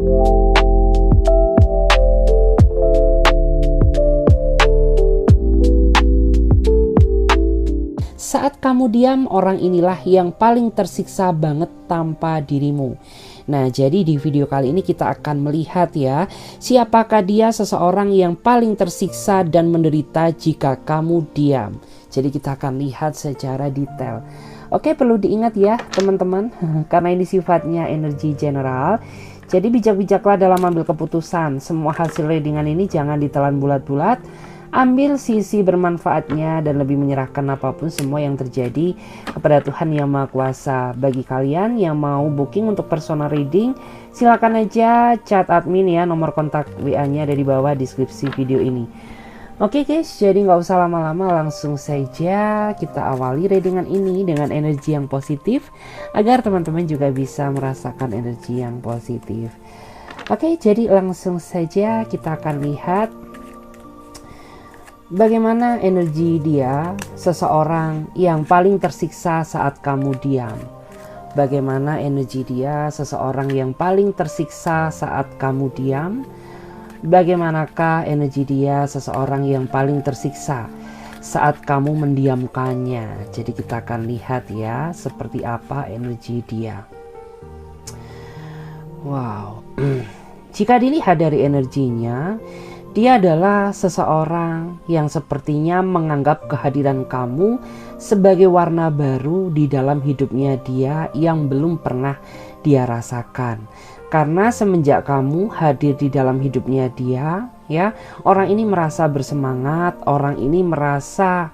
Saat kamu diam, orang inilah yang paling tersiksa banget tanpa dirimu. Nah, jadi di video kali ini kita akan melihat ya, siapakah dia seseorang yang paling tersiksa dan menderita jika kamu diam. Jadi kita akan lihat secara detail. Oke, perlu diingat ya teman-teman, karena ini sifatnya energi general. Jadi bijak-bijaklah dalam ambil keputusan. Semua hasil readingan ini jangan ditelan bulat-bulat. Ambil sisi bermanfaatnya dan lebih menyerahkan apapun semua yang terjadi kepada Tuhan Yang Maha Kuasa. Bagi kalian yang mau booking untuk personal reading, silakan aja chat admin ya, nomor kontak WA-nya ada di bawah deskripsi video ini. Oke guys, jadi nggak usah lama-lama, langsung saja kita awali readingan ini dengan energi yang positif agar teman-teman juga bisa merasakan energi yang positif. Oke, jadi langsung saja kita akan lihat bagaimana energi dia, seseorang yang paling tersiksa saat kamu diam. Bagaimana energi dia, seseorang yang paling tersiksa saat kamu diam. Bagaimanakah energi dia, seseorang yang paling tersiksa saat kamu mendiamkannya. Jadi kita akan lihat ya, seperti apa energi dia. Wow. Jika dilihat dari energinya, dia adalah seseorang yang sepertinya menganggap kehadiran kamu sebagai warna baru di dalam hidupnya dia yang belum pernah dia rasakan. Karena semenjak kamu hadir di dalam hidupnya dia, ya, orang ini merasa bersemangat, orang ini merasa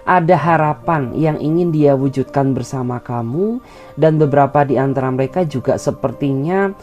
ada harapan yang ingin dia wujudkan bersama kamu, dan beberapa di antara mereka juga sepertinya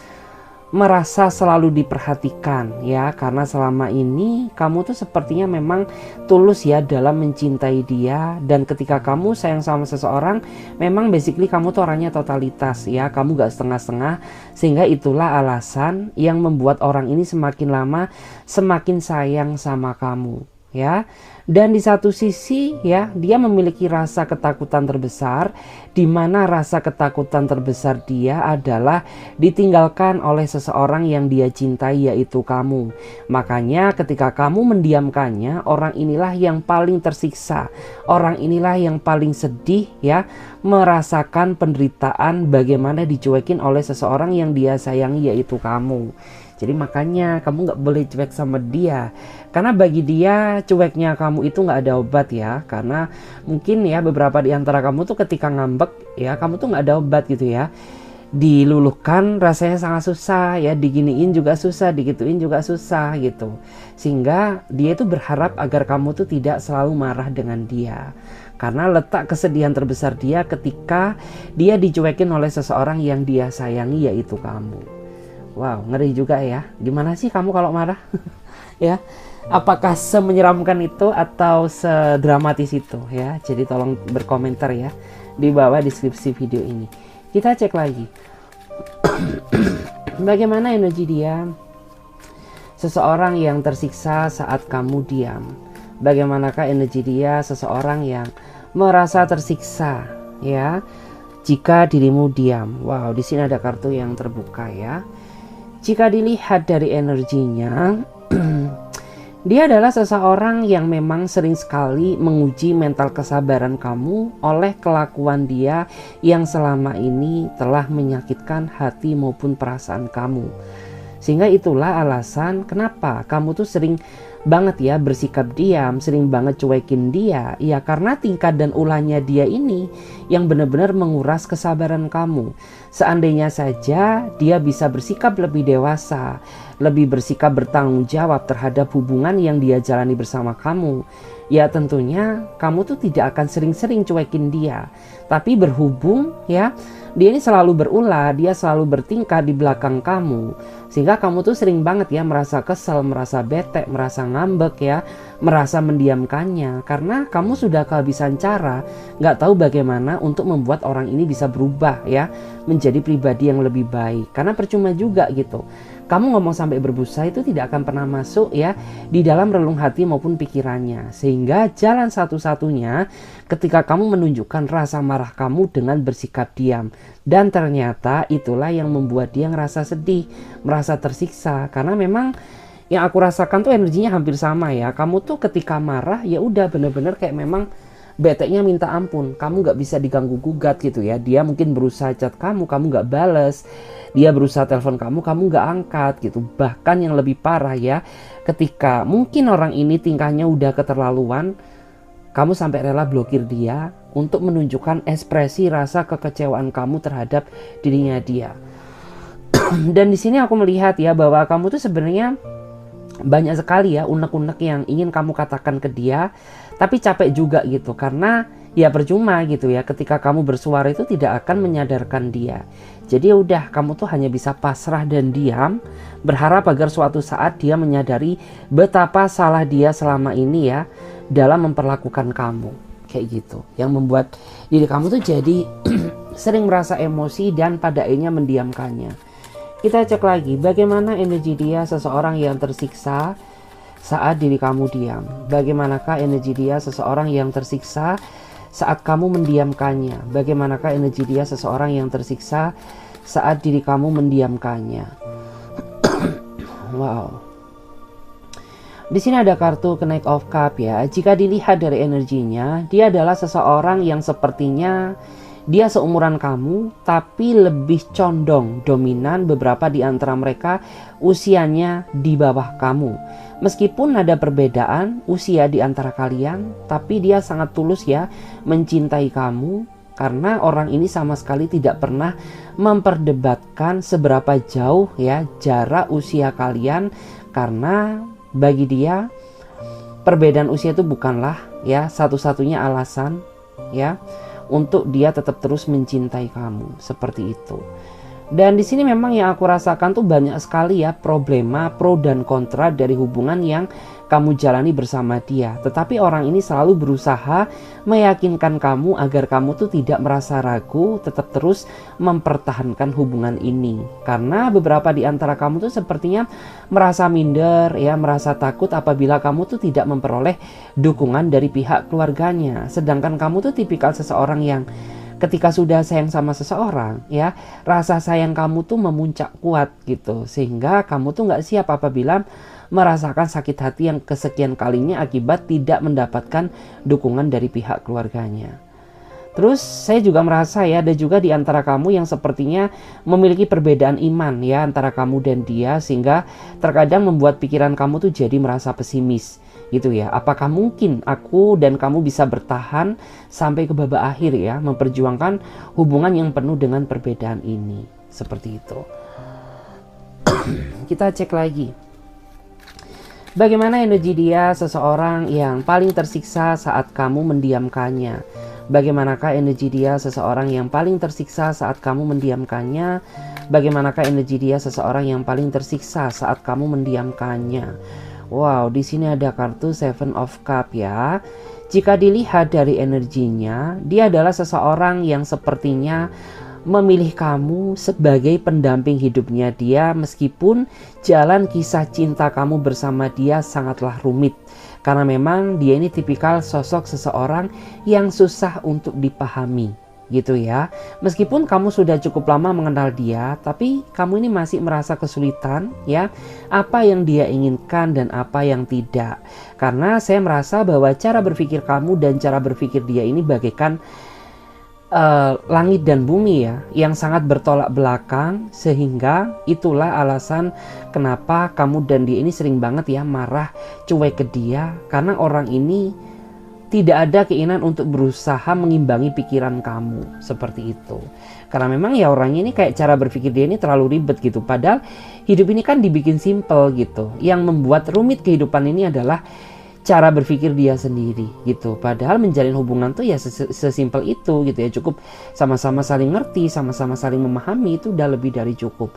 merasa selalu diperhatikan ya, karena selama ini kamu tuh sepertinya memang tulus ya dalam mencintai dia, dan ketika kamu sayang sama seseorang memang basically kamu tuh orangnya totalitas ya, kamu gak setengah-setengah, sehingga itulah alasan yang membuat orang ini semakin lama semakin sayang sama kamu ya. Dan di satu sisi ya, dia memiliki rasa ketakutan terbesar, di mana rasa ketakutan terbesar dia adalah ditinggalkan oleh seseorang yang dia cintai, yaitu kamu. Makanya ketika kamu mendiamkannya, orang inilah yang paling tersiksa, orang inilah yang paling sedih ya, merasakan penderitaan bagaimana dicuekin oleh seseorang yang dia sayangi, yaitu kamu. Jadi makanya kamu gak boleh cuek sama dia, karena bagi dia cueknya kamu itu gak ada obat ya. Karena mungkin ya beberapa di antara kamu tuh ketika ngambek ya, kamu tuh gak ada obat gitu ya. Diluluhkan rasanya sangat susah ya, diginiin juga susah, digituin juga susah gitu. Sehingga dia itu berharap agar kamu tuh tidak selalu marah dengan dia, karena letak kesedihan terbesar dia ketika dia dicuekin oleh seseorang yang dia sayangi, yaitu kamu. Wow, ngeri juga ya. Gimana sih kamu kalau marah? Ya, apakah semenyeramkan itu atau sedramatis itu ya? Jadi tolong berkomentar ya di bawah deskripsi video ini. Kita cek lagi. Bagaimana energi dia, seseorang yang tersiksa saat kamu diam. Bagaimanakah energi dia, seseorang yang merasa tersiksa ya jika dirimu diam. Wow, di sini ada kartu yang terbuka ya. Jika dilihat dari energinya, dia adalah seseorang yang memang sering sekali menguji mental kesabaran kamu oleh kelakuan dia yang selama ini telah menyakitkan hati maupun perasaan kamu. Sehingga itulah alasan kenapa kamu tuh sering banget ya bersikap diam, sering banget cuekin dia. Ya karena tingkah dan ulahnya dia ini yang benar-benar menguras kesabaran kamu. Seandainya saja dia bisa bersikap lebih dewasa, lebih bersikap bertanggung jawab terhadap hubungan yang dia jalani bersama kamu, ya tentunya kamu tuh tidak akan sering-sering cuekin dia. Tapi berhubung ya dia ini selalu berulah, dia selalu bertingkah di belakang kamu, sehingga kamu tuh sering banget ya merasa kesel, merasa bete, merasa ngambek ya, merasa mendiamkannya, karena kamu sudah kehabisan cara, nggak tahu bagaimana untuk membuat orang ini bisa berubah ya, menjadi pribadi yang lebih baik. Karena percuma juga gitu, kamu ngomong sampai berbusa itu tidak akan pernah masuk ya di dalam relung hati maupun pikirannya. Sehingga jalan satu-satunya ketika kamu menunjukkan rasa marah kamu dengan bersikap diam. Dan ternyata itulah yang membuat dia ngerasa sedih, merasa tersiksa, karena memang yang aku rasakan tuh energinya hampir sama ya. Kamu tuh ketika marah ya udah bener-bener kayak memang beteknya minta ampun. Kamu gak bisa diganggu gugat gitu ya. Dia mungkin berusaha chat kamu gak bales. Dia berusaha telepon kamu gak angkat gitu. Bahkan yang lebih parah ya, ketika mungkin orang ini tingkahnya udah keterlaluan, kamu sampai rela blokir dia untuk menunjukkan ekspresi rasa kekecewaan kamu terhadap dirinya dia. Dan di sini aku melihat ya bahwa kamu tuh sebenarnya banyak sekali ya unek-unek yang ingin kamu katakan ke dia, tapi capek juga gitu, karena ya percuma gitu ya, ketika kamu bersuara itu tidak akan menyadarkan dia. Jadi ya udah, kamu tuh hanya bisa pasrah dan diam, berharap agar suatu saat dia menyadari betapa salah dia selama ini ya dalam memperlakukan kamu kayak gitu, yang membuat diri kamu tuh jadi sering merasa emosi dan pada akhirnya mendiamkannya. Kita cek lagi bagaimana energi dia seseorang yang tersiksa saat diri kamu diam. Bagaimanakah energi dia seseorang yang tersiksa saat kamu mendiamkannya? Bagaimanakah energi dia seseorang yang tersiksa saat diri kamu mendiamkannya? Wow. Di sini ada kartu Knight of Cup ya. Jika dilihat dari energinya, dia adalah seseorang yang sepertinya dia seumuran kamu, tapi lebih condong dominan. Beberapa di antara mereka usianya di bawah kamu. Meskipun ada perbedaan usia di antara kalian, tapi dia sangat tulus ya mencintai kamu. Karena orang ini sama sekali tidak pernah memperdebatkan seberapa jauh ya jarak usia kalian. Karena bagi dia perbedaan usia itu bukanlah ya satu-satunya alasan ya untuk dia tetap terus mencintai kamu, seperti itu. Dan di sini memang yang aku rasakan tuh banyak sekali ya problema, pro dan kontra dari hubungan yang kamu jalani bersama dia. Tetapi orang ini selalu berusaha meyakinkan kamu agar kamu tuh tidak merasa ragu, tetap terus mempertahankan hubungan ini. Karena beberapa di antara kamu tuh sepertinya merasa minder ya, merasa takut apabila kamu tuh tidak memperoleh dukungan dari pihak keluarganya. Sedangkan kamu tuh tipikal seseorang yang ketika sudah sayang sama seseorang ya, rasa sayang kamu tuh memuncak kuat gitu, sehingga kamu tuh nggak siap apabila merasakan sakit hati yang kesekian kalinya akibat tidak mendapatkan dukungan dari pihak keluarganya. Terus saya juga merasa ya, ada juga di antara kamu yang sepertinya memiliki perbedaan iman ya antara kamu dan dia, sehingga terkadang membuat pikiran kamu tuh jadi merasa pesimis gitu ya. Apakah mungkin aku dan kamu bisa bertahan sampai ke babak akhir ya, memperjuangkan hubungan yang penuh dengan perbedaan ini, seperti itu. Kita cek lagi bagaimana energi dia seseorang yang paling tersiksa saat kamu mendiamkannya. Bagaimanakah energi dia seseorang yang paling tersiksa saat kamu mendiamkannya? Bagaimanakah energi dia seseorang yang paling tersiksa saat kamu mendiamkannya? Wow, di sini ada kartu Seven of Cup ya. Jika dilihat dari energinya, dia adalah seseorang yang sepertinya memilih kamu sebagai pendamping hidupnya dia, meskipun jalan kisah cinta kamu bersama dia sangatlah rumit. Karena memang dia ini tipikal sosok seseorang yang susah untuk dipahami gitu ya. Meskipun kamu sudah cukup lama mengenal dia, tapi kamu ini masih merasa kesulitan ya, apa yang dia inginkan dan apa yang tidak. Karena saya merasa bahwa cara berpikir kamu dan cara berpikir dia ini bagaikan langit dan bumi ya, yang sangat bertolak belakang, sehingga itulah alasan kenapa kamu dan dia ini sering banget ya marah, cuek ke dia, karena orang ini tidak ada keinginan untuk berusaha mengimbangi pikiran kamu, seperti itu. Karena memang ya orangnya ini kayak cara berpikir dia ini terlalu ribet gitu, padahal hidup ini kan dibikin simple gitu. Yang membuat rumit kehidupan ini adalah cara berpikir dia sendiri gitu. Padahal menjalin hubungan tuh ya sesimpel itu gitu ya. Cukup sama-sama saling ngerti, sama-sama saling memahami, itu udah lebih dari cukup.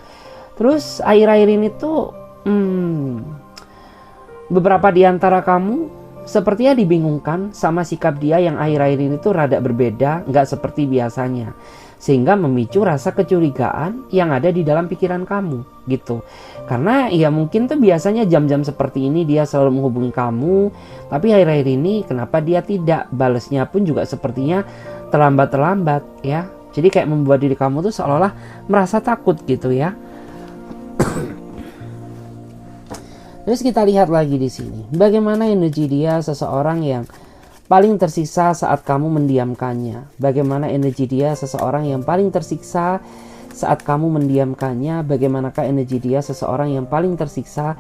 Terus akhir-akhir ini tuh Beberapa di antara kamu sepertinya dibingungkan sama sikap dia yang akhir-akhir ini tuh rada berbeda, nggak seperti biasanya. Sehingga memicu rasa kecurigaan yang ada di dalam pikiran kamu gitu. Karena ya mungkin tuh biasanya jam-jam seperti ini dia selalu menghubungi kamu, tapi akhir-akhir ini kenapa dia tidak, balesnya pun juga sepertinya terlambat-terlambat ya. Jadi kayak membuat diri kamu tuh seolah-olah merasa takut gitu ya. Terus kita lihat lagi di sini, bagaimana energi dia seseorang yang paling tersiksa saat kamu mendiamkannya. Bagaimana energi dia seseorang yang paling tersiksa saat kamu mendiamkannya. Bagaimanakah energi dia seseorang yang paling tersiksa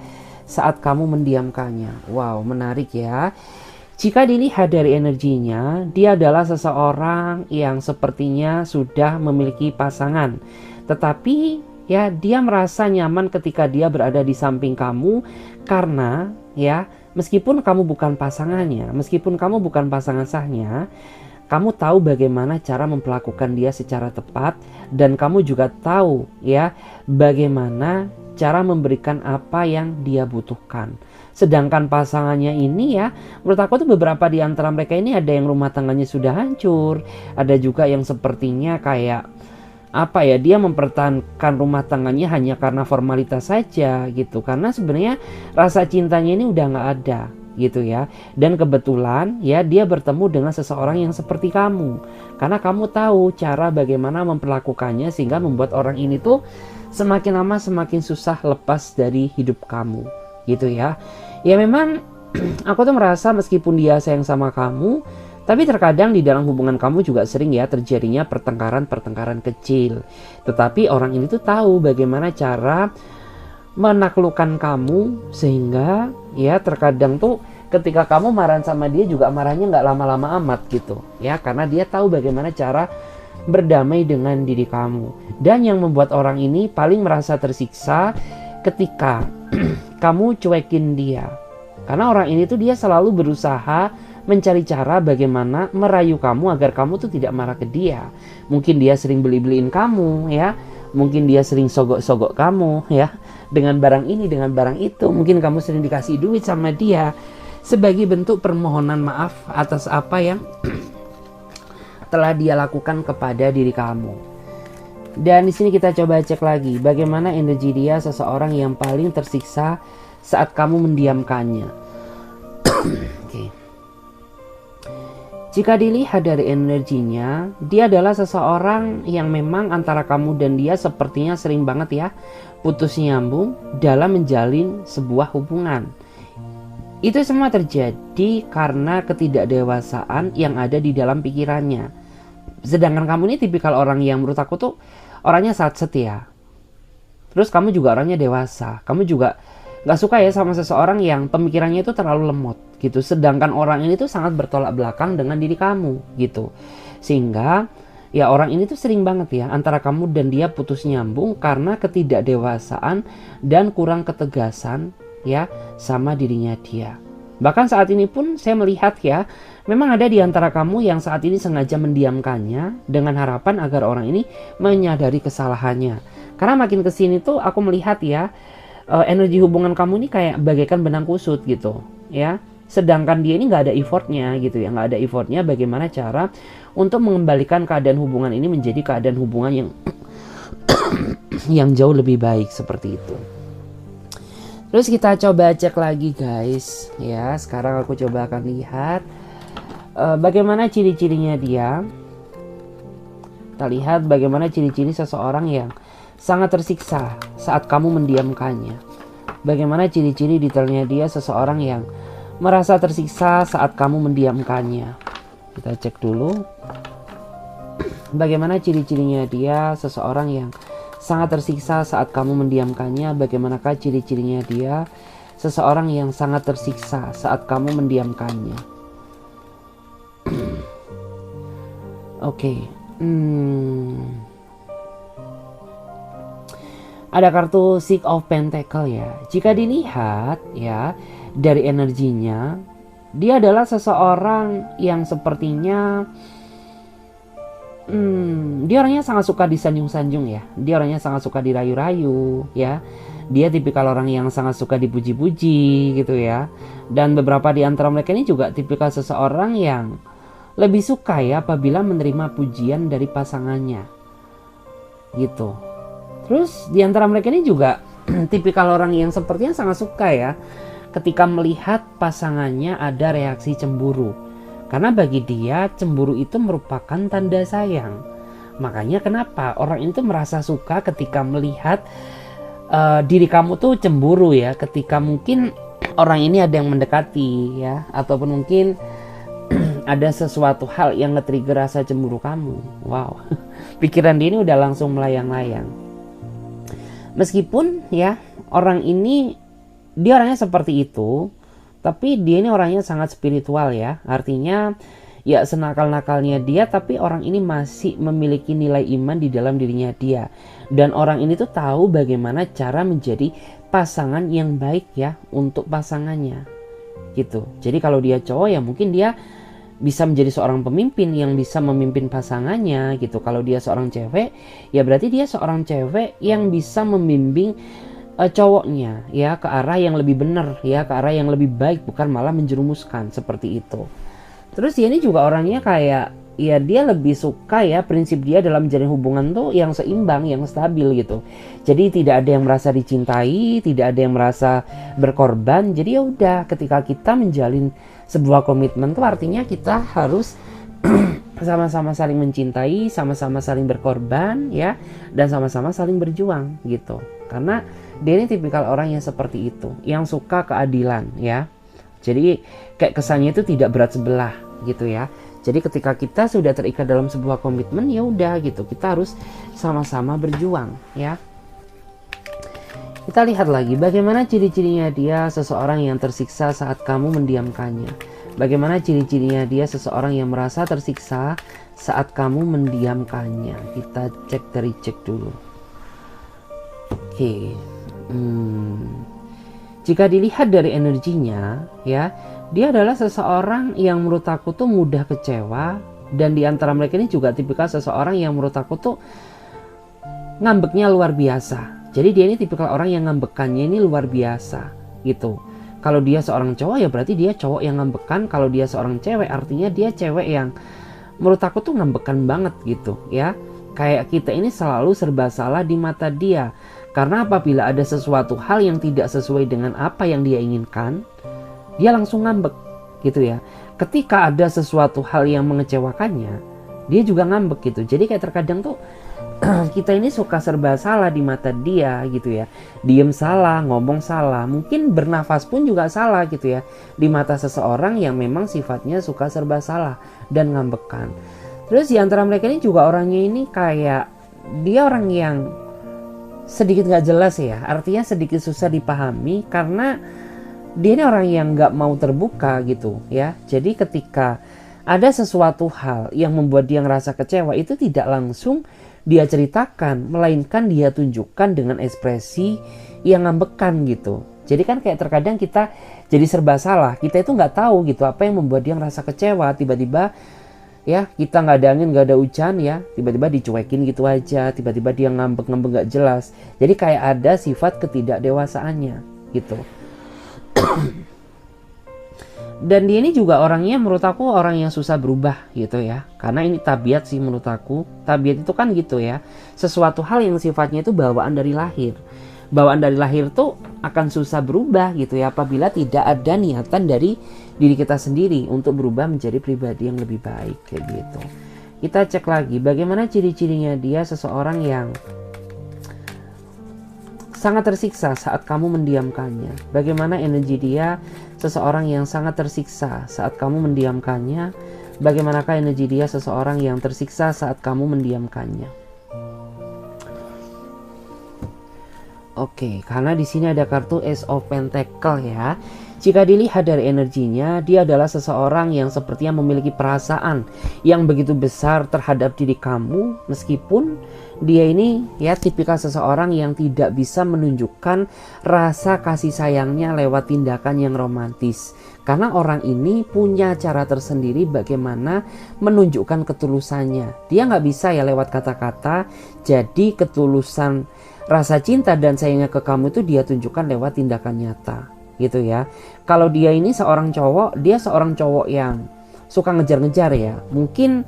saat kamu mendiamkannya. Wow, menarik ya. Jika dilihat dari energinya, dia adalah seseorang yang sepertinya sudah memiliki pasangan. Tetapi ya dia merasa nyaman ketika dia berada di samping kamu karena ya meskipun kamu bukan pasangannya, meskipun kamu bukan pasangan sahnya, kamu tahu bagaimana cara memperlakukan dia secara tepat dan kamu juga tahu ya bagaimana cara memberikan apa yang dia butuhkan. Sedangkan pasangannya ini ya, menurut aku tuh beberapa di antara mereka ini ada yang rumah tangganya sudah hancur, ada juga yang sepertinya kayak apa ya, dia mempertahankan rumah tangganya hanya karena formalitas saja gitu, karena sebenarnya rasa cintanya ini udah nggak ada gitu ya. Dan kebetulan ya dia bertemu dengan seseorang yang seperti kamu, karena kamu tahu cara bagaimana memperlakukannya sehingga membuat orang ini tuh semakin lama semakin susah lepas dari hidup kamu gitu ya. Ya memang aku tuh merasa meskipun dia sayang sama kamu, tapi terkadang di dalam hubungan kamu juga sering ya terjadinya pertengkaran-pertengkaran kecil. Tetapi orang ini tuh tahu bagaimana cara menaklukkan kamu sehingga ya terkadang tuh ketika kamu marah sama dia juga marahnya nggak lama-lama amat gitu ya, karena dia tahu bagaimana cara berdamai dengan diri kamu. Dan yang membuat orang ini paling merasa tersiksa ketika kamu cuekin dia, karena orang ini tuh dia selalu berusaha mencari cara bagaimana merayu kamu agar kamu tuh tidak marah ke dia. Mungkin dia sering beli-beliin kamu ya, mungkin dia sering sogok-sogok kamu ya dengan barang ini dengan barang itu, mungkin kamu sering dikasih duit sama dia sebagai bentuk permohonan maaf atas apa yang telah dia lakukan kepada diri kamu. Dan di sini kita coba cek lagi bagaimana energi dia seseorang yang paling tersiksa saat kamu mendiamkannya. Oke. Jika dilihat dari energinya, dia adalah seseorang yang memang antara kamu dan dia sepertinya sering banget ya putus nyambung dalam menjalin sebuah hubungan. Itu semua terjadi karena ketidakdewasaan yang ada di dalam pikirannya. Sedangkan kamu ini tipikal orang yang menurut aku tuh orangnya satset ya. Terus kamu juga orangnya dewasa. Kamu juga gak suka ya sama seseorang yang pemikirannya itu terlalu lemot gitu. Sedangkan orang ini tuh sangat bertolak belakang dengan diri kamu gitu. Sehingga ya orang ini tuh sering banget ya antara kamu dan dia putus nyambung karena ketidakdewasaan dan kurang ketegasan ya sama dirinya dia. Bahkan saat ini pun saya melihat ya, memang ada di antara kamu yang saat ini sengaja mendiamkannya dengan harapan agar orang ini menyadari kesalahannya. Karena makin kesini tuh aku melihat ya, energi hubungan kamu ini kayak bagaikan benang kusut gitu ya. Sedangkan dia ini nggak ada effortnya gitu ya, nggak ada effortnya bagaimana cara untuk mengembalikan keadaan hubungan ini menjadi keadaan hubungan yang yang jauh lebih baik seperti itu. Terus kita coba cek lagi guys ya. Sekarang aku coba akan lihat bagaimana ciri-cirinya dia. Kita lihat bagaimana ciri-ciri seseorang yang sangat tersiksa saat kamu mendiamkannya. Bagaimana ciri-ciri detailnya dia seseorang yang merasa tersiksa saat kamu mendiamkannya. Kita cek dulu. Bagaimana ciri-cirinya dia seseorang yang sangat tersiksa saat kamu mendiamkannya. Bagaimanakah ciri-cirinya dia seseorang yang sangat tersiksa saat kamu mendiamkannya. Oke. Ada kartu Six of Pentacle ya. Jika dilihat ya dari energinya, dia adalah seseorang yang sepertinya dia orangnya sangat suka disanjung-sanjung ya. Dia orangnya sangat suka dirayu-rayu ya. Dia tipikal orang yang sangat suka dipuji-puji gitu ya. Dan beberapa di antara mereka ini juga tipikal seseorang yang lebih suka ya apabila menerima pujian dari pasangannya gitu. Terus di antara mereka ini juga tipikal orang yang sepertinya sangat suka ya ketika melihat pasangannya ada reaksi cemburu. Karena bagi dia cemburu itu merupakan tanda sayang. Makanya kenapa orang itu merasa suka ketika melihat diri kamu tuh cemburu ya, ketika mungkin orang ini ada yang mendekati ya, ataupun mungkin ada sesuatu hal yang nge-trigger rasa cemburu kamu. Wow, pikiran dia ini udah langsung melayang-layang. Meskipun ya orang ini dia orangnya seperti itu, tapi dia ini orangnya sangat spiritual ya. Artinya ya senakal-nakalnya dia, tapi orang ini masih memiliki nilai iman di dalam dirinya dia. Dan orang ini tuh tahu bagaimana cara menjadi pasangan yang baik ya untuk pasangannya gitu. Jadi kalau dia cowok ya mungkin dia bisa menjadi seorang pemimpin yang bisa memimpin pasangannya gitu. Kalau dia seorang cewek ya berarti dia seorang cewek yang bisa membimbing cowoknya ya ke arah yang lebih benar ya, ke arah yang lebih baik, bukan malah menjerumuskan seperti itu. Terus dia ini juga orangnya kayak ya dia lebih suka ya, prinsip dia dalam menjalin hubungan tuh yang seimbang, yang stabil gitu. Jadi tidak ada yang merasa dicintai, tidak ada yang merasa berkorban. Jadi ya udah, ketika kita menjalin sebuah komitmen tuh artinya kita harus sama-sama saling mencintai, sama-sama saling berkorban ya, dan sama-sama saling berjuang gitu. Karena dia ini tipikal orang yang seperti itu, yang suka keadilan ya. Jadi kayak kesannya itu tidak berat sebelah gitu ya. Jadi ketika kita sudah terikat dalam sebuah komitmen ya udah gitu, kita harus sama-sama berjuang ya. Kita lihat lagi bagaimana ciri-cirinya dia seseorang yang tersiksa saat kamu mendiamkannya. Bagaimana ciri-cirinya dia seseorang yang merasa tersiksa saat kamu mendiamkannya. Kita cek dari cek dulu. Oke. Jika dilihat dari energinya ya, dia adalah seseorang yang menurut aku tuh mudah kecewa. Dan di antara mereka ini juga tipikal seseorang yang menurut aku tuh ngambeknya luar biasa. Jadi dia ini tipikal orang yang ngambekannya ini luar biasa gitu. Kalau dia seorang cowok ya berarti dia cowok yang ngambekan. Kalau dia seorang cewek artinya dia cewek yang menurut aku tuh ngambekan banget gitu ya. Kayak kita ini selalu serba salah di mata dia. Karena apabila ada sesuatu hal yang tidak sesuai dengan apa yang dia inginkan, dia langsung ngambek gitu ya. Ketika ada sesuatu hal yang mengecewakannya, dia juga ngambek gitu. Jadi kayak terkadang tuh kita ini suka serba salah di mata dia gitu ya. Diem salah, ngomong salah, mungkin bernafas pun juga salah gitu ya. Di mata seseorang yang memang sifatnya suka serba salah dan ngambekan. Terus di antara mereka ini juga orangnya ini kayak dia orang yang sedikit gak jelas ya. Artinya sedikit susah dipahami karena dia ini orang yang gak mau terbuka gitu ya. Jadi ketika ada sesuatu hal yang membuat dia ngerasa kecewa, itu tidak langsung dia ceritakan, melainkan dia tunjukkan dengan ekspresi yang ngambekan gitu. Jadi kan kayak terkadang kita jadi serba salah, kita itu nggak tahu gitu apa yang membuat dia ngerasa kecewa. Tiba-tiba ya kita nggak ada angin nggak ada hujan ya, tiba-tiba dicuekin gitu aja, tiba-tiba dia ngambek-ngambek nggak jelas. Jadi kayak ada sifat ketidakdewasaannya gitu. Dan dia ini juga orangnya menurut aku orang yang susah berubah gitu ya. Karena ini tabiat sih menurut aku. Tabiat itu kan gitu ya. Sesuatu hal yang sifatnya itu bawaan dari lahir. Bawaan dari lahir tuh akan susah berubah gitu ya. Apabila tidak ada niatan dari diri kita sendiri untuk berubah menjadi pribadi yang lebih baik kayak gitu. Kita cek lagi bagaimana ciri-cirinya dia seseorang yang sangat tersiksa saat kamu mendiamkannya. Bagaimana energi dia seseorang yang sangat tersiksa saat kamu mendiamkannya. Bagaimanakah energi dia seseorang yang tersiksa saat kamu mendiamkannya. Oke, karena di sini ada kartu Ace of Pentacle ya. Jika dilihat dari energinya, dia adalah seseorang yang sepertinya memiliki perasaan yang begitu besar terhadap diri kamu, meskipun dia ini ya tipikal seseorang yang tidak bisa menunjukkan rasa kasih sayangnya lewat tindakan yang romantis. Karena orang ini punya cara tersendiri bagaimana menunjukkan ketulusannya. Dia nggak bisa ya lewat kata-kata. Jadi ketulusan rasa cinta dan sayangnya ke kamu itu dia tunjukkan lewat tindakan nyata gitu ya. Kalau dia ini seorang cowok, dia seorang cowok yang suka ngejar-ngejar ya. Mungkin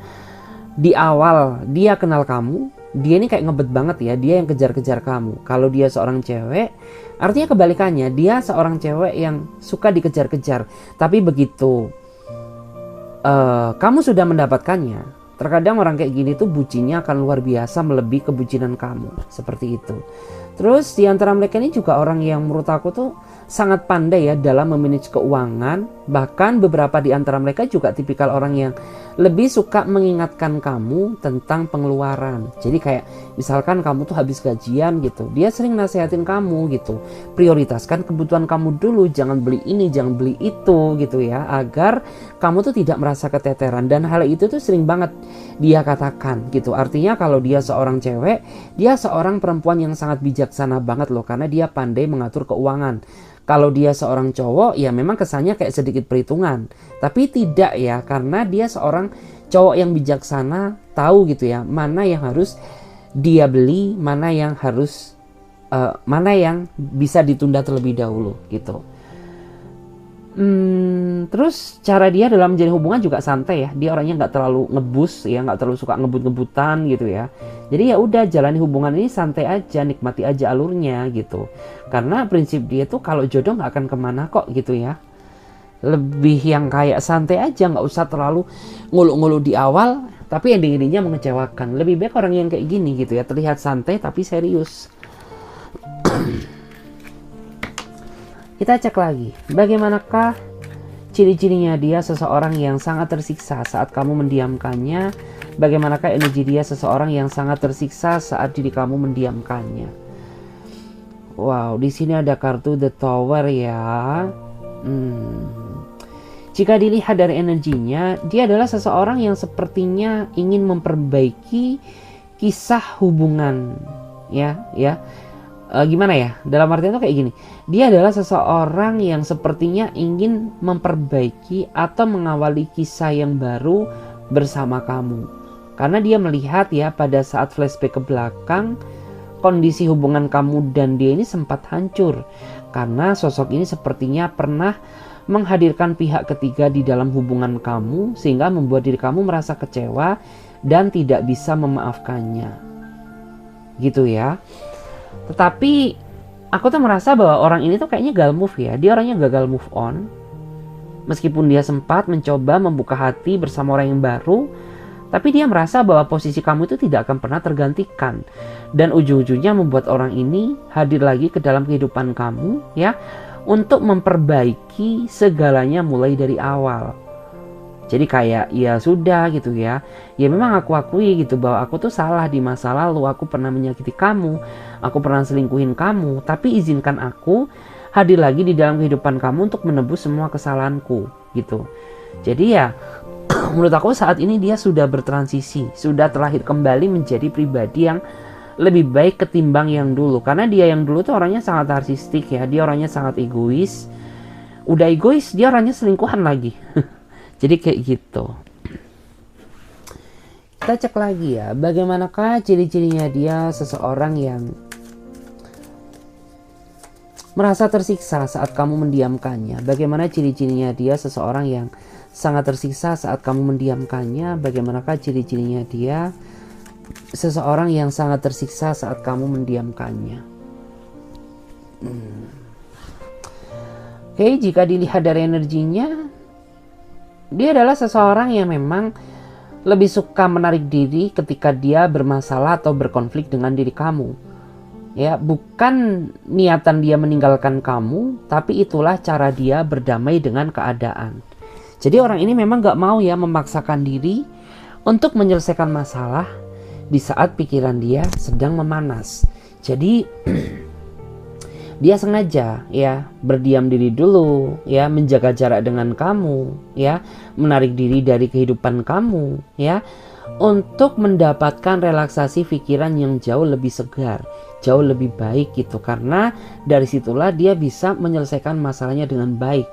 di awal dia kenal kamu, dia ini kayak ngebet banget ya, dia yang kejar-kejar kamu. Kalau dia seorang cewek, artinya kebalikannya, dia seorang cewek yang suka dikejar-kejar. Tapi begitu kamu sudah mendapatkannya, terkadang orang kayak gini tuh bucinnya akan luar biasa melebihi kebucinan kamu, seperti itu. Terus di antara mereka ini juga orang yang menurut aku tuh sangat pandai ya dalam memanage keuangan. Bahkan beberapa di antara mereka juga tipikal orang yang lebih suka mengingatkan kamu tentang pengeluaran. Jadi kayak misalkan kamu tuh habis gajian gitu, dia sering nasehatin kamu gitu, prioritaskan kebutuhan kamu dulu, jangan beli ini, jangan beli itu gitu ya, agar kamu tuh tidak merasa keteteran. Dan hal itu tuh sering banget dia katakan gitu. Artinya kalau dia seorang cewek, dia seorang perempuan yang sangat bijaksana banget loh, karena dia pandai mengatur keuangan. Kalau dia seorang cowok ya memang kesannya kayak sedikit perhitungan, tapi tidak ya, karena dia seorang cowok yang bijaksana, tahu gitu ya mana yang harus dia beli, mana yang bisa ditunda terlebih dahulu gitu. Terus cara dia dalam menjalin hubungan juga santai ya, dia orangnya nggak terlalu ngebus ya, nggak terlalu suka ngebut-ngebutan gitu ya. Jadi ya udah, jalani hubungan ini santai aja, nikmati aja alurnya gitu. Karena prinsip dia tuh kalau jodoh nggak akan kemana kok gitu ya. Lebih yang kayak santai aja, nggak usah terlalu ngulu-ngulu di awal, tapi ending-endingnya mengecewakan. Lebih baik orang yang kayak gini gitu ya, terlihat santai tapi serius. Kita cek lagi, bagaimanakah ciri-cirinya dia seseorang yang sangat tersiksa saat kamu mendiamkannya? Bagaimanakah energi dia seseorang yang sangat tersiksa saat diri kamu mendiamkannya? Wow, di sini ada kartu The Tower ya. Jika dilihat dari energinya, dia adalah seseorang yang sepertinya ingin memperbaiki kisah hubungan, ya. Gimana ya? Dalam artian itu kayak gini. Dia adalah seseorang yang sepertinya ingin memperbaiki atau mengawali kisah yang baru bersama kamu. Karena dia melihat ya pada saat flashback ke belakang, kondisi hubungan kamu dan dia ini sempat hancur. Karena sosok ini sepertinya pernah menghadirkan pihak ketiga di dalam hubungan kamu, sehingga membuat diri kamu merasa kecewa dan tidak bisa memaafkannya. Gitu ya. Tetapi aku tuh merasa bahwa orang ini tuh kayaknya gagal move ya. Dia orangnya gagal move on. Meskipun dia sempat mencoba membuka hati bersama orang yang baru, tapi dia merasa bahwa posisi kamu itu tidak akan pernah tergantikan. Dan ujung-ujungnya membuat orang ini hadir lagi ke dalam kehidupan kamu ya, untuk memperbaiki segalanya mulai dari awal. Jadi kayak ya sudah gitu ya. Ya memang aku akui gitu bahwa aku tuh salah di masa lalu. Aku pernah menyakiti kamu, aku pernah selingkuhin kamu, tapi izinkan aku hadir lagi di dalam kehidupan kamu untuk menebus semua kesalahanku gitu. Jadi ya menurut aku saat ini dia sudah bertransisi, sudah terlahir kembali menjadi pribadi yang lebih baik ketimbang yang dulu. Karena dia yang dulu tuh orangnya sangat narsistik ya, dia orangnya sangat egois. Udah egois, dia orangnya selingkuhan lagi. Jadi kayak gitu. Kita cek lagi ya, bagaimanakah ciri-cirinya dia seseorang yang merasa tersiksa saat kamu mendiamkannya. Bagaimana ciri-cirinya dia seseorang yang sangat tersiksa saat kamu mendiamkannya. Bagaimanakah ciri-cirinya dia seseorang yang sangat tersiksa saat kamu mendiamkannya. Oke, jika dilihat dari energinya, dia adalah seseorang yang memang lebih suka menarik diri ketika dia bermasalah atau berkonflik dengan diri kamu. Ya, bukan niatan dia meninggalkan kamu, tapi itulah cara dia berdamai dengan keadaan. Jadi orang ini memang gak mau ya memaksakan diri untuk menyelesaikan masalah di saat pikiran dia sedang memanas. Jadi dia sengaja ya berdiam diri dulu ya, menjaga jarak dengan kamu ya, menarik diri dari kehidupan kamu ya, untuk mendapatkan relaksasi pikiran yang jauh lebih segar, jauh lebih baik gitu. Karena dari situlah dia bisa menyelesaikan masalahnya dengan baik,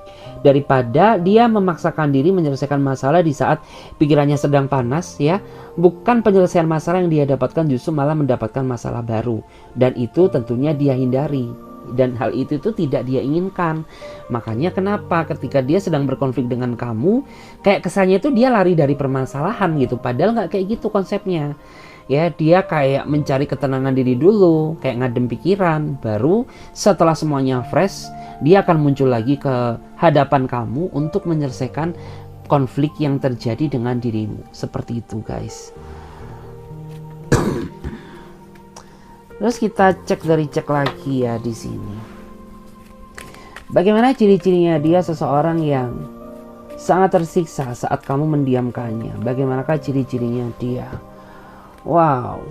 daripada dia memaksakan diri menyelesaikan masalah di saat pikirannya sedang panas ya. Bukan penyelesaian masalah yang dia dapatkan, justru malah mendapatkan masalah baru, dan itu tentunya dia hindari. Dan hal itu tuh tidak dia inginkan. Makanya kenapa ketika dia sedang berkonflik dengan kamu, kayak kesannya itu dia lari dari permasalahan gitu. Padahal nggak kayak gitu konsepnya. Ya, dia kayak mencari ketenangan diri dulu, kayak ngadem pikiran. Baru setelah semuanya fresh, dia akan muncul lagi ke hadapan kamu untuk menyelesaikan konflik yang terjadi dengan dirimu. Seperti itu, guys. Terus kita cek lagi ya di sini. Bagaimana ciri-cirinya dia seseorang yang sangat tersiksa saat kamu mendiamkannya? Bagaimanakah ciri-cirinya dia? Wow,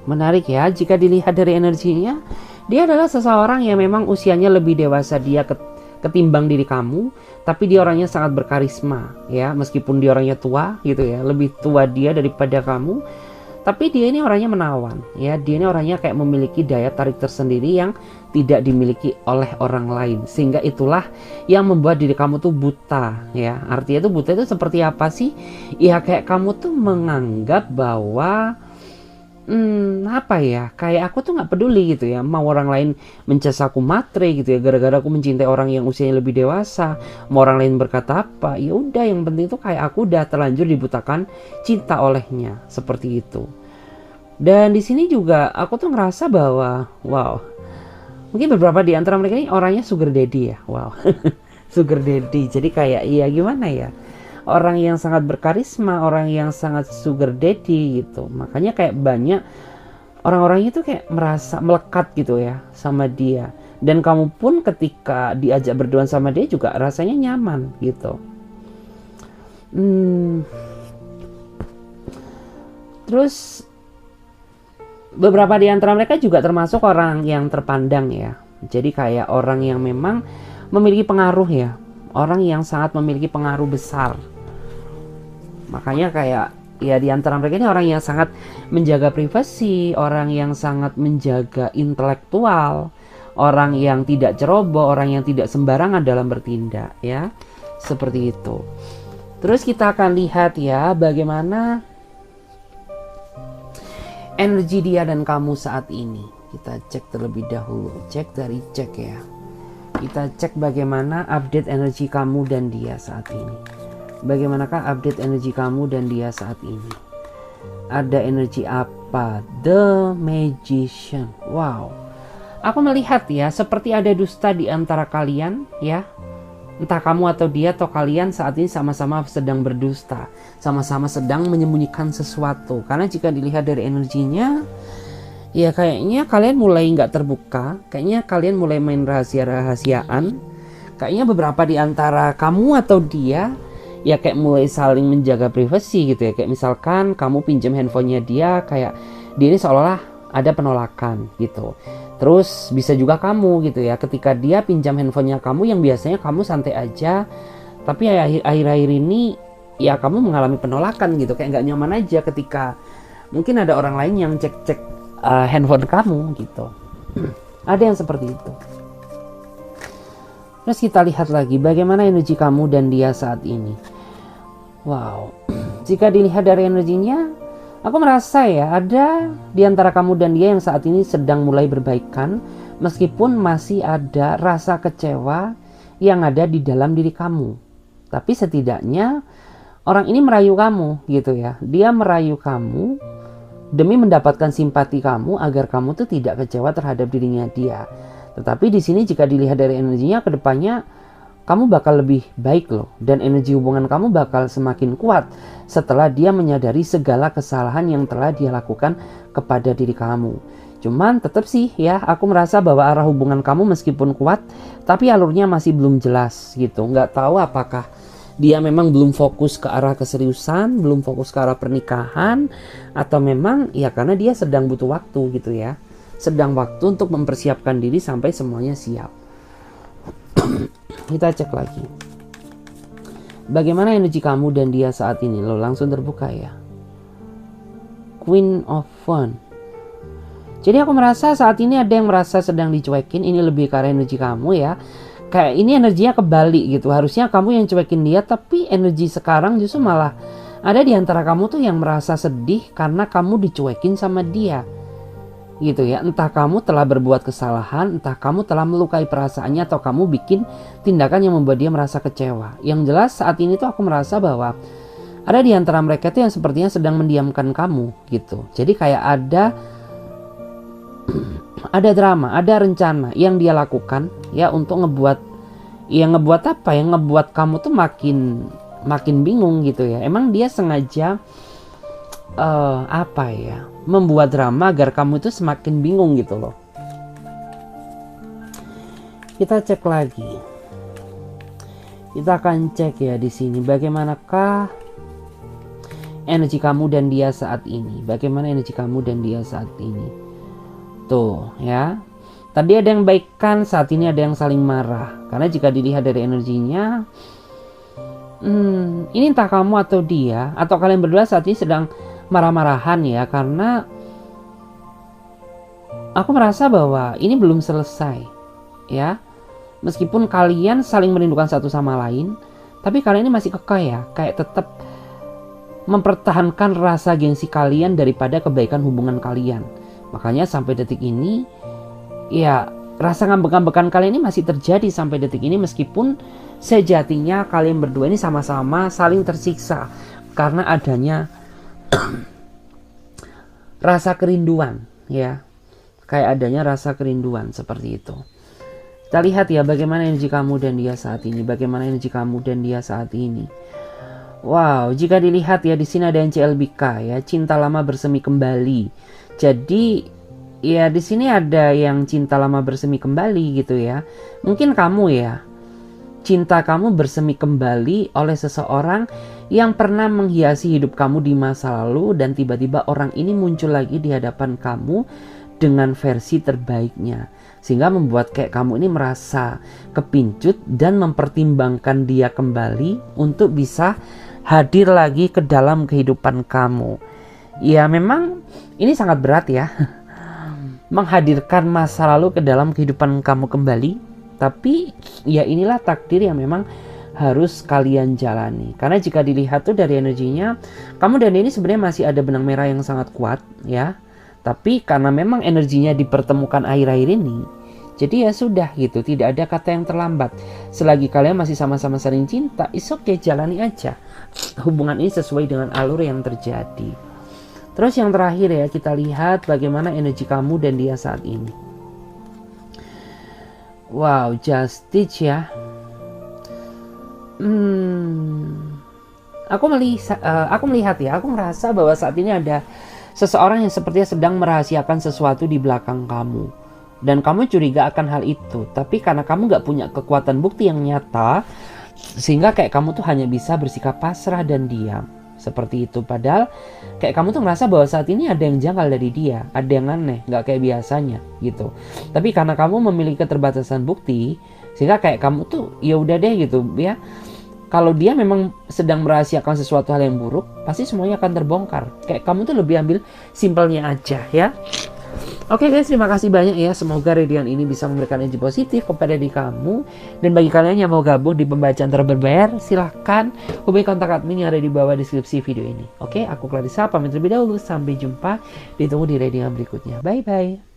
menarik ya. Jika dilihat dari energinya, dia adalah seseorang yang memang usianya lebih dewasa dia ketimbang diri kamu, tapi dia orangnya sangat berkarisma ya. Meskipun dia orangnya tua gitu ya, lebih tua dia daripada kamu, tapi dia ini orangnya menawan ya. Dia ini orangnya kayak memiliki daya tarik tersendiri yang tidak dimiliki oleh orang lain, sehingga itulah yang membuat diri kamu tuh buta ya. Artinya tuh buta itu seperti apa sih? Ya kayak kamu tuh menganggap bahwa apa ya, kayak aku tuh nggak peduli gitu ya, mau orang lain mencas aku matre gitu ya, gara-gara aku mencintai orang yang usianya lebih dewasa. Mau orang lain berkata apa, ya udah, yang penting tuh kayak aku udah terlanjur dibutakan cinta olehnya, seperti itu. Dan di sini juga aku tuh ngerasa bahwa wow, mungkin beberapa di antara mereka ini orangnya sugar daddy ya. Wow. Sugar daddy, jadi kayak iya gimana ya, orang yang sangat berkarisma, orang yang sangat sugar daddy gitu. Makanya kayak banyak orang-orang itu kayak merasa melekat gitu ya sama dia. Dan kamu pun ketika diajak berduaan sama dia juga rasanya nyaman gitu. Terus beberapa di antara mereka juga termasuk orang yang terpandang ya. Jadi kayak orang yang memang memiliki pengaruh ya. Orang yang sangat memiliki pengaruh besar. Makanya kayak ya di antara mereka ini orang yang sangat menjaga privasi, orang yang sangat menjaga intelektual, orang yang tidak ceroboh, orang yang tidak sembarangan dalam bertindak ya. Seperti itu. Terus kita akan lihat ya bagaimana energi dia dan kamu saat ini. Kita cek terlebih dahulu, cek dari cek ya. Kita cek bagaimana update energi kamu dan dia saat ini. Bagaimanakah update energi kamu dan dia saat ini? Ada energi apa? The Magician. Wow. Aku melihat ya, seperti ada dusta di antara kalian ya. Entah kamu atau dia atau kalian saat ini sama-sama sedang berdusta. Sama-sama sedang menyembunyikan sesuatu. Karena jika dilihat dari energinya, ya kayaknya kalian mulai nggak terbuka. Kayaknya kalian mulai main rahasia-rahasiaan. Kayaknya beberapa di antara kamu atau dia ya kayak mulai saling menjaga privasi gitu ya. Kayak misalkan kamu pinjam handphonenya dia, kayak dia ini seolah-olah ada penolakan gitu. Terus bisa juga kamu gitu ya, ketika dia pinjam handphonenya kamu yang biasanya kamu santai aja, tapi akhir-akhir ini ya kamu mengalami penolakan gitu. Kayak nggak nyaman aja ketika mungkin ada orang lain yang cek-cek handphone kamu gitu. Ada yang seperti itu. Terus kita lihat lagi bagaimana energi kamu dan dia saat ini. Wow. Jika dilihat dari energinya, aku merasa ya ada di antara kamu dan dia yang saat ini sedang mulai berbaikan, meskipun masih ada rasa kecewa yang ada di dalam diri kamu. Tapi setidaknya orang ini merayu kamu gitu ya. Dia merayu kamu demi mendapatkan simpati kamu agar kamu tuh tidak kecewa terhadap dirinya dia. Tetapi di sini jika dilihat dari energinya, kedepannya kamu bakal lebih baik loh, dan energi hubungan kamu bakal semakin kuat setelah dia menyadari segala kesalahan yang telah dia lakukan kepada diri kamu. Cuman tetap sih ya, aku merasa bahwa arah hubungan kamu meskipun kuat, tapi alurnya masih belum jelas gitu. Nggak tahu apakah dia memang belum fokus ke arah keseriusan, belum fokus ke arah pernikahan, atau memang ya karena dia sedang butuh waktu gitu ya. Sedang waktu untuk mempersiapkan diri sampai semuanya siap. Kita cek lagi. Bagaimana energi kamu dan dia saat ini? Lo langsung terbuka ya. Queen of Wands. Jadi aku merasa saat ini ada yang merasa sedang dicuekin. Ini lebih ke arah energi kamu ya. Kayak ini energinya kebalik gitu. Harusnya kamu yang cuekin dia, tapi energi sekarang justru malah ada di antara kamu tuh yang merasa sedih karena kamu dicuekin sama dia. Gitu ya. Entah kamu telah berbuat kesalahan, entah kamu telah melukai perasaannya, atau kamu bikin tindakan yang membuat dia merasa kecewa. Yang jelas saat ini tuh aku merasa bahwa ada di antara mereka tuh yang sepertinya sedang mendiamkan kamu gitu. Jadi kayak ada drama, ada rencana yang dia lakukan ya untuk ngebuat apa ya, ngebuat kamu tuh makin bingung gitu ya. Emang dia sengaja apa ya, membuat drama agar kamu itu semakin bingung gitu loh. Kita cek lagi. Kita akan cek ya di sini bagaimanakah energi kamu dan dia saat ini. Bagaimana energi kamu dan dia saat ini. Tuh ya. Tadi ada yang baikkan, saat ini ada yang saling marah. Karena jika dilihat dari energinya, ini entah kamu atau dia, atau kalian berdua saat ini sedang marah-marahan ya. Karena aku merasa bahwa ini belum selesai ya. Meskipun kalian saling merindukan satu sama lain, tapi kalian ini masih kekeh ya. Kayak tetap mempertahankan rasa gengsi kalian daripada kebaikan hubungan kalian. Makanya sampai detik ini ya rasa ngambek-ngambekan kalian ini masih terjadi sampai detik ini, meskipun sejatinya kalian berdua ini sama-sama saling tersiksa karena adanya rasa kerinduan ya. Kayak adanya rasa kerinduan seperti itu. Kita lihat ya bagaimana energi kamu dan dia saat ini. Bagaimana energi kamu dan dia saat ini. Wow, jika dilihat ya di sini ada yang CLBK ya, cinta lama bersemi kembali. Jadi ya di sini ada yang cinta lama bersemi kembali gitu ya. Mungkin kamu ya, cinta kamu bersemi kembali oleh seseorang yang pernah menghiasi hidup kamu di masa lalu, dan tiba-tiba orang ini muncul lagi di hadapan kamu dengan versi terbaiknya. Sehingga membuat kayak kamu ini merasa kepincut dan mempertimbangkan dia kembali untuk bisa hadir lagi ke dalam kehidupan kamu. Ya memang ini sangat berat ya. Menghadirkan masa lalu ke dalam kehidupan kamu kembali. Tapi ya inilah takdir yang memang harus kalian jalani. Karena jika dilihat tuh dari energinya, kamu dan ini sebenarnya masih ada benang merah yang sangat kuat ya. Tapi karena memang energinya dipertemukan akhir-akhir ini, jadi ya sudah gitu, tidak ada kata yang terlambat. Selagi kalian masih sama-sama saling cinta, it's okay, jalani aja. Hubungan ini sesuai dengan alur yang terjadi. Terus yang terakhir ya, kita lihat bagaimana energi kamu dan dia saat ini. Wow, Justice ya. Aku melihat ya, aku merasa bahwa saat ini ada seseorang yang sepertinya sedang merahasiakan sesuatu di belakang kamu. Dan kamu curiga akan hal itu. Tapi karena kamu gak punya kekuatan bukti yang nyata, sehingga kayak kamu tuh hanya bisa bersikap pasrah dan diam. Seperti itu. Padahal kayak kamu tuh merasa bahwa saat ini ada yang janggal dari dia, ada yang aneh, gak kayak biasanya gitu. Tapi karena kamu memiliki keterbatasan bukti, sehingga kayak kamu tuh ya udah deh gitu ya. Kalau dia memang sedang merahasiakan sesuatu hal yang buruk, pasti semuanya akan terbongkar. Kayak kamu tuh lebih ambil simpelnya aja ya. Oke guys, terima kasih banyak ya. Semoga radian ini bisa memberikan energi positif kepada diri kamu. Dan bagi kalian yang mau gabung di pembacaan terberbayar, silahkan hubungi kontak admin yang ada di bawah deskripsi video ini. Oke, aku Clarissa pamit terlebih dahulu. Sampai jumpa, ditunggu di radian berikutnya. Bye bye.